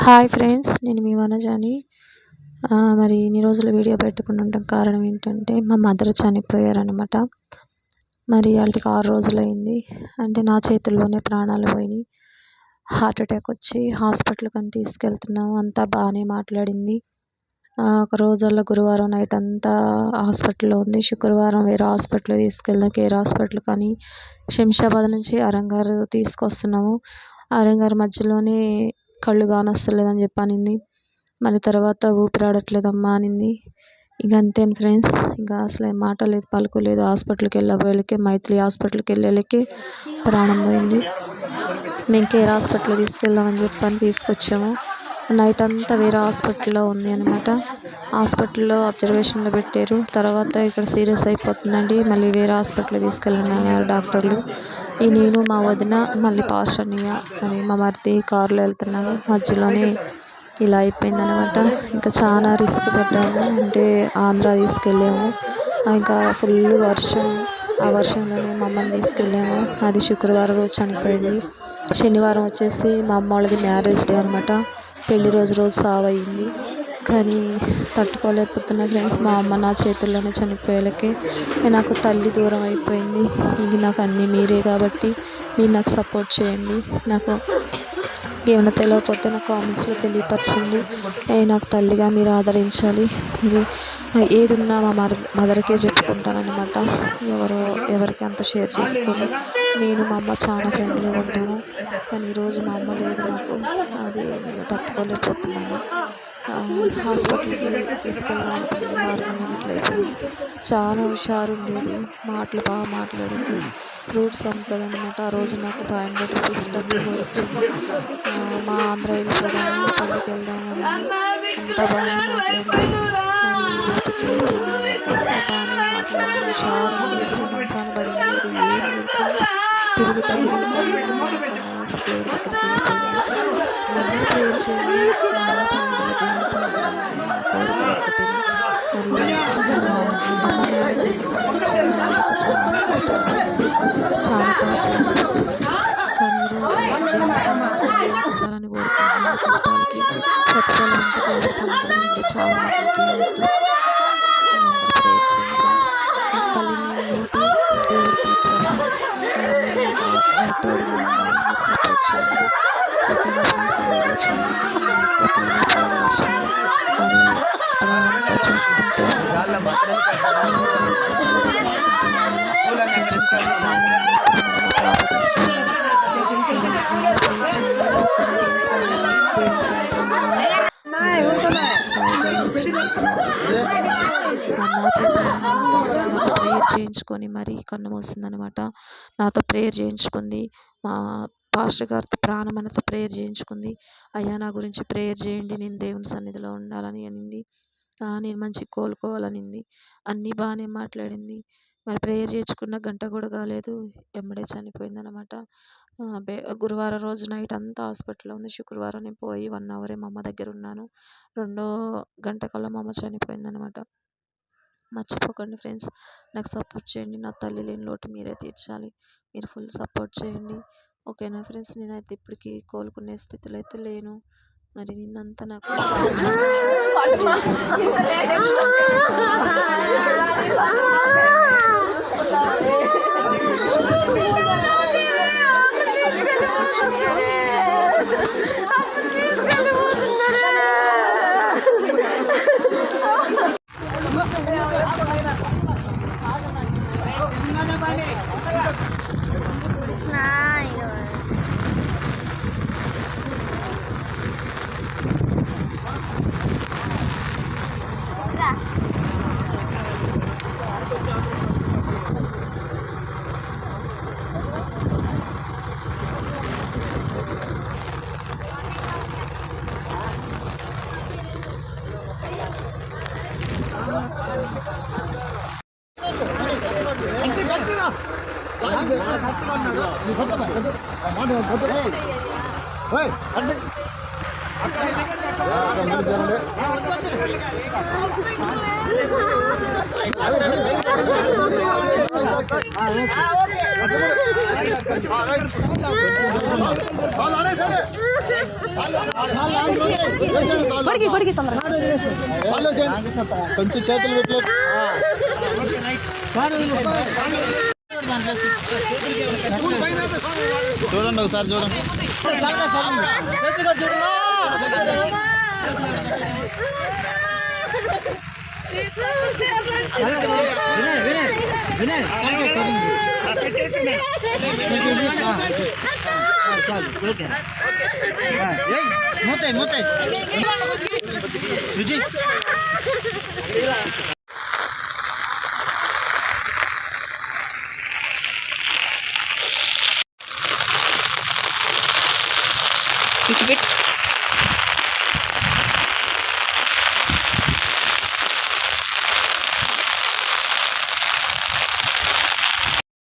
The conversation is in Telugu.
హాయ్ ఫ్రెండ్స్, నేను మీ వనజాని. మరి ఇన్ని రోజులు వీడియో పెట్టకుండా ఉండడం కారణం ఏంటంటే మా మదర్ చనిపోయారనమాట. మరి వాళ్ళకి 6 రోజులైంది. అంటే నా చేతుల్లోనే ప్రాణాలు పోయినాయి. హార్ట్ అటాక్ వచ్చి హాస్పిటల్కి అని తీసుకెళ్తున్నాము. అంతా బాగానే మాట్లాడింది. ఒక రోజల్లా గురువారం నైట్ అంతా హాస్పిటల్లో ఉంది. శుక్రవారం వేరే హాస్పిటల్కి తీసుకెళ్ళాం, కేర్ హాస్పిటల్ కానీ. శంషాబాద్ నుంచి అరంగారు తీసుకొస్తున్నాము. అరంగారు మధ్యలోనే కళ్ళు కానొస్తలేదని చెప్పి అనింది. మళ్ళీ తర్వాత ఊపిరాడట్లేదమ్మా అనింది. ఇక అంతే ఫ్రెండ్స్, ఇంకా అసలు మాట లేదు, పలుకు లేదు. హాస్పిటల్కి వెళ్ళబోయేలకే, మైథిలి హాస్పిటల్కి వెళ్ళేలకే ప్రాణం పోయింది. మేము కేర్ హాస్పిటల్ తీసుకెళ్దామని చెప్పని తీసుకొచ్చాము. నైట్ అంతా వేరే హాస్పిటల్లో ఉంది అనమాట. హాస్పిటల్లో అబ్జర్వేషన్లో పెట్టారు. తర్వాత ఇక్కడ సీరియస్ అయిపోతుందండి, మళ్ళీ వేరే హాస్పిటల్ తీసుకెళ్ళినారు డాక్టర్లు. నేను, మా వదిన, మళ్ళీ పాష అన్నయ్య, మరి మా మరిది కారులో వెళ్తున్నాము. మధ్యలోనే ఇలా అయిపోయిందనమాట. ఇంకా చాలా రిస్క్ పడ్డాము. అంటే ఆంధ్ర తీసుకెళ్ళాము. ఇంకా ఫుల్ వర్షం. ఆ వర్షంలోనే మమ్మల్ని తీసుకెళ్ళాము. అది శుక్రవారం రోజు చనిపోయింది. శనివారం వచ్చేసి మా అమ్మ వాళ్ళది మ్యారేజ్ డే అనమాట. పెళ్లి రోజు సావు అయింది. కానీ తట్టుకోలేకపోతున్నా ఫ్రెండ్స్. మా అమ్మ నా చేతుల్లోనే చనిపోయేలకే నాకు తల్లి దూరం అయిపోయింది. ఇది నాకు అన్నీ మీరే కాబట్టి మీరు నాకు సపోర్ట్ చేయండి. నాకు ఏమైనా తెలియకపోతే నా కామెంట్స్లో తెలియపరచండి. నాకు తల్లిగా మీరు ఆదరించాలి. మీరు ఏది ఉన్నా మా మదర్కే చెప్పుకుంటానమాట. ఎవరికి అంత షేర్ చేసుకొని. నేను మా అమ్మ చాలా ఫ్రెండ్లీగా ఉంటాను. కానీ ఈరోజు మా అమ్మ లేదు నాకు. అది నేను తట్టుకోలేకపోతున్నాను. హాస్పిటల్కి తీసుకెళ్ళాలంటే మార్గం అయిపోయింది. చాలా హుషారు ఉండేది, మాటలు బాగా మాట్లాడేది, ఫ్రూట్స్ అమ్ముతుంది అనమాట. ఆ రోజు నాకు 500 రూపీస్ డబ్బులు వచ్చింది. మా ఆంధ్ర వెళ్ళిపోదాము, పల్లెకి వెళ్దామని అంతా బాగానే మాట్లాడింది. బాగానే మాట్లాడింది. హుషారు ఉండేది, మంచాన పడింది, ఏం లేదు, తిరుగుతా దేవుడి దగ్గరికి వెళ్ళిపోయింది. అందరూ ప్రేయర్ చేయండి. అమ్మ మ్యారేజ్ వాళ్ళకు చాలా కష్టపడింది, చాలా బాగా చేయాలనిపించింది. కానీ ఈరోజు దేవుడి సన్నిధిలో ఉండాలని కోరుకుంటున్నాను. కష్టాలకి ప్రతిఫలం అంటే దేవుడి సన్నిధిలో ఉండి చాలా మాటలకి అందరూ ప్రేయర్ చేయండి. తల్లిని లోటు దేవుడు తీర్చాలి. తోడుగా ఉండాలి, మీరు సపోర్ట్ చేయండి. ఓకేనా ఫ్రెండ్స్, వీడియో చూడండి. అదంతా చూసుకుంటూ ప్రేయర్ చేయించుకొని మరీ కన్ను మూసిందనమాట. నాతో ప్రేయర్ చేయించుకుంది. మా పాస్టర్ గారితో ప్రాణమనతో ప్రేయర్ చేయించుకుంది. అయ్యా నా గురించి ప్రేయర్ చేయండి, నేను దేవుని సన్నిధిలో ఉండాలని అనింది. నేను మంచిగా కోలుకోవాలనింది. అన్నీ బాగానే మాట్లాడింది. మరి ప్రేయర్ చేయించుకున్న గంట కూడా కాలేదు, ఎమ్మడే చనిపోయిందనమాట. గురువారం రోజు నైట్ అంతా హాస్పిటల్లో ఉంది. శుక్రవారం నేను పోయి 1 అవరే మా అమ్మ దగ్గర ఉన్నాను. 2వ గంట కల్లా మా అమ్మ చనిపోయిందనమాట. మర్చిపోకండి ఫ్రెండ్స్, నాకు సపోర్ట్ చేయండి. నా తల్లి లేని లోటు మీరే తీర్చాలి. మీరు ఫుల్ సపోర్ట్ చేయండి. ఓకేనా ఫ్రెండ్స్, నేనైతే ఇప్పటికీ కోలుకునే స్థితిలో అయితే లేను. మరి నిన్నంతా నాకు Hey! కొంచెం చేతులు పెట్టలే చూడండి ఒకసారి చూడండి. మూతాయి మూతాయి Keep it.